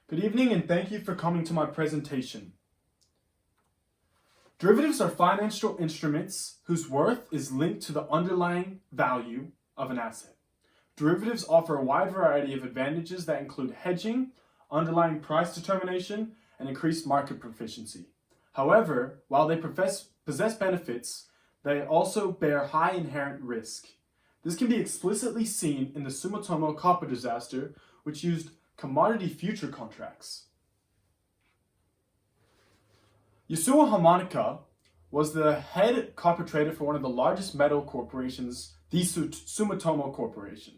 Good evening and thank you for coming to my presentation. Derivatives are financial instruments whose worth is linked to the underlying value of an asset. Derivatives offer a wide variety of advantages that include hedging, underlying price determination, and increased market proficiency. However, while they possess benefits, they also bear high inherent risk. This can be explicitly seen in the Sumitomo copper disaster, which used commodity future contracts. Yasuo Hamanaka was the head copper trader for one of the largest metal corporations, the Sumitomo Corporation.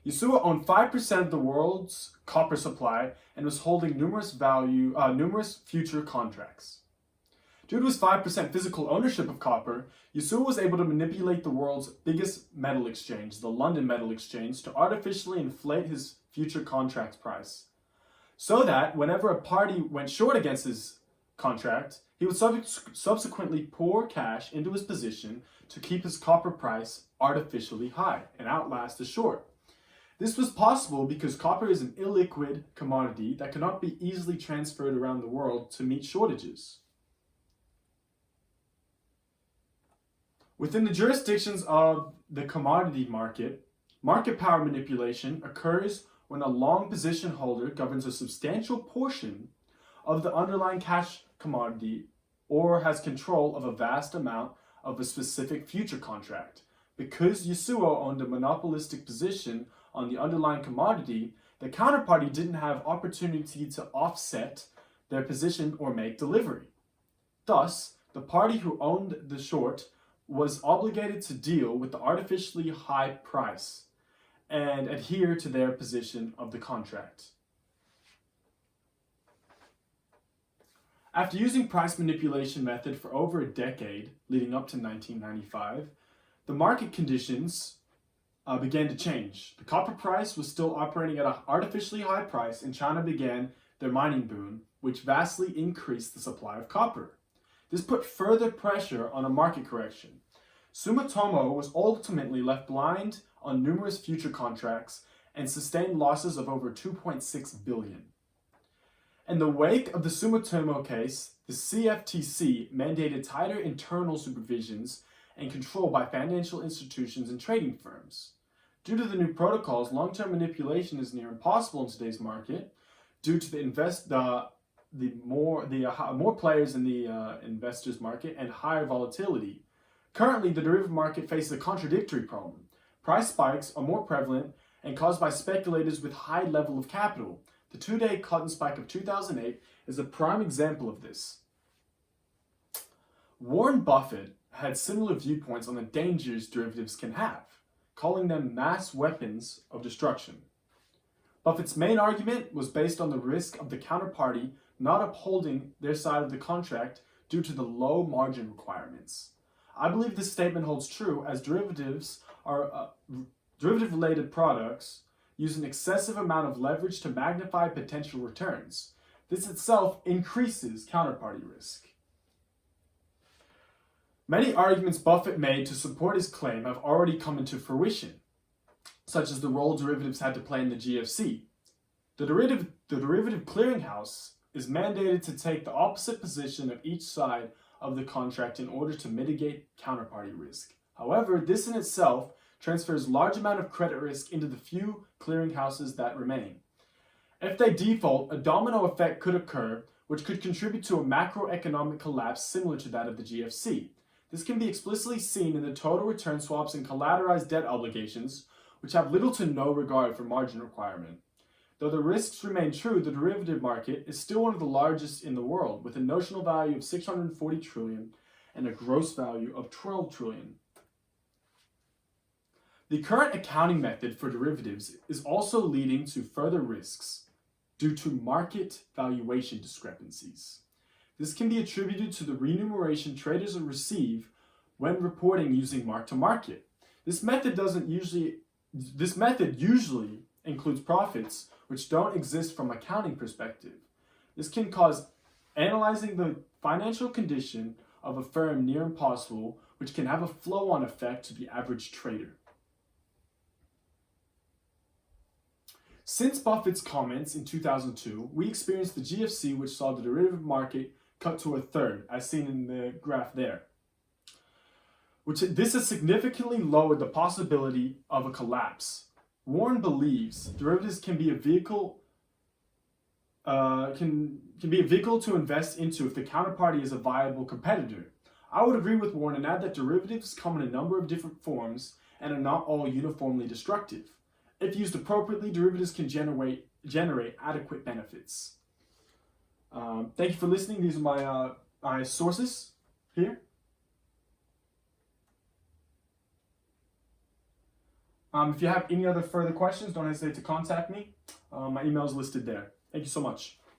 Yasuo owned 5% of the world's copper supply and was holding numerous future contracts. Due to his 5% physical ownership of copper, Yasuo was able to manipulate the world's biggest metal exchange, the London Metal Exchange, to artificially inflate his future contract price, so that whenever a party went short against his contract, he would subsequently pour cash into his position to keep his copper price artificially high and outlast the short. This was possible because copper is an illiquid commodity that cannot be easily transferred around the world to meet shortages. Within the jurisdictions of the commodity market, market power manipulation occurs when a long position holder governs a substantial portion of the underlying cash commodity or has control of a vast amount of a specific future contract. Because Yasuo owned a monopolistic position on the underlying commodity, the counterparty didn't have opportunity to offset their position or make delivery. Thus, the party who owned the short was obligated to deal with the artificially high price and adhere to their position of the contract. After using price manipulation method for over a decade, leading up to 1995, the market conditions began to change. The copper price was still operating at an artificially high price, and China began their mining boom, which vastly increased the supply of copper. This put further pressure on a market correction. Sumitomo was ultimately left blind on numerous future contracts and sustained losses of over 2.6 billion. In the wake of the Sumitomo case, the CFTC mandated tighter internal supervisions and control by financial institutions and trading firms. Due to the new protocols, long-term manipulation is near impossible in today's market due to more players in the investors market and higher volatility. Currently, the derivative market faces a contradictory problem. Price spikes are more prevalent and caused by speculators with high level of capital. The two-day cotton spike of 2008 is a prime example of this. Warren Buffett had similar viewpoints on the dangers derivatives can have, calling them mass weapons of destruction. Buffett's main argument was based on the risk of the counterparty not upholding their side of the contract due to the low margin requirements. I believe this statement holds true as derivatives are derivative-related products use an excessive amount of leverage to magnify potential returns. This itself increases counterparty risk. Many arguments Buffett made to support his claim have already come into fruition, such as the role derivatives had to play in the GFC. The derivative clearinghouse is mandated to take the opposite position of each side of the contract in order to mitigate counterparty risk. However, this in itself transfers large amount of credit risk into the few clearinghouses that remain. If they default, a domino effect could occur, which could contribute to a macroeconomic collapse similar to that of the GFC. This can be explicitly seen in the total return swaps and collateralized debt obligations, which have little to no regard for margin requirement. Though the risks remain true, the derivative market is still one of the largest in the world, with a notional value of 640 trillion and a gross value of 12 trillion. The current accounting method for derivatives is also leading to further risks due to market valuation discrepancies. This can be attributed to the remuneration traders receive when reporting using mark-to-market. This method usually includes profits which don't exist from an accounting perspective. This can cause analyzing the financial condition of a firm near impossible, which can have a flow-on effect to the average trader. Since Buffett's comments in 2002, we experienced the GFC, which saw the derivative market cut to a third, as seen in the graph there. This has significantly lowered the possibility of a collapse. Warren believes derivatives can be a vehicle to invest into if the counterparty is a viable competitor. I would agree with Warren and add that derivatives come in a number of different forms and are not all uniformly destructive. If used appropriately, derivatives can generate adequate benefits. Thank you for listening. These are my sources here. If you have any other further questions, don't hesitate to contact me. My email is listed there. Thank you so much.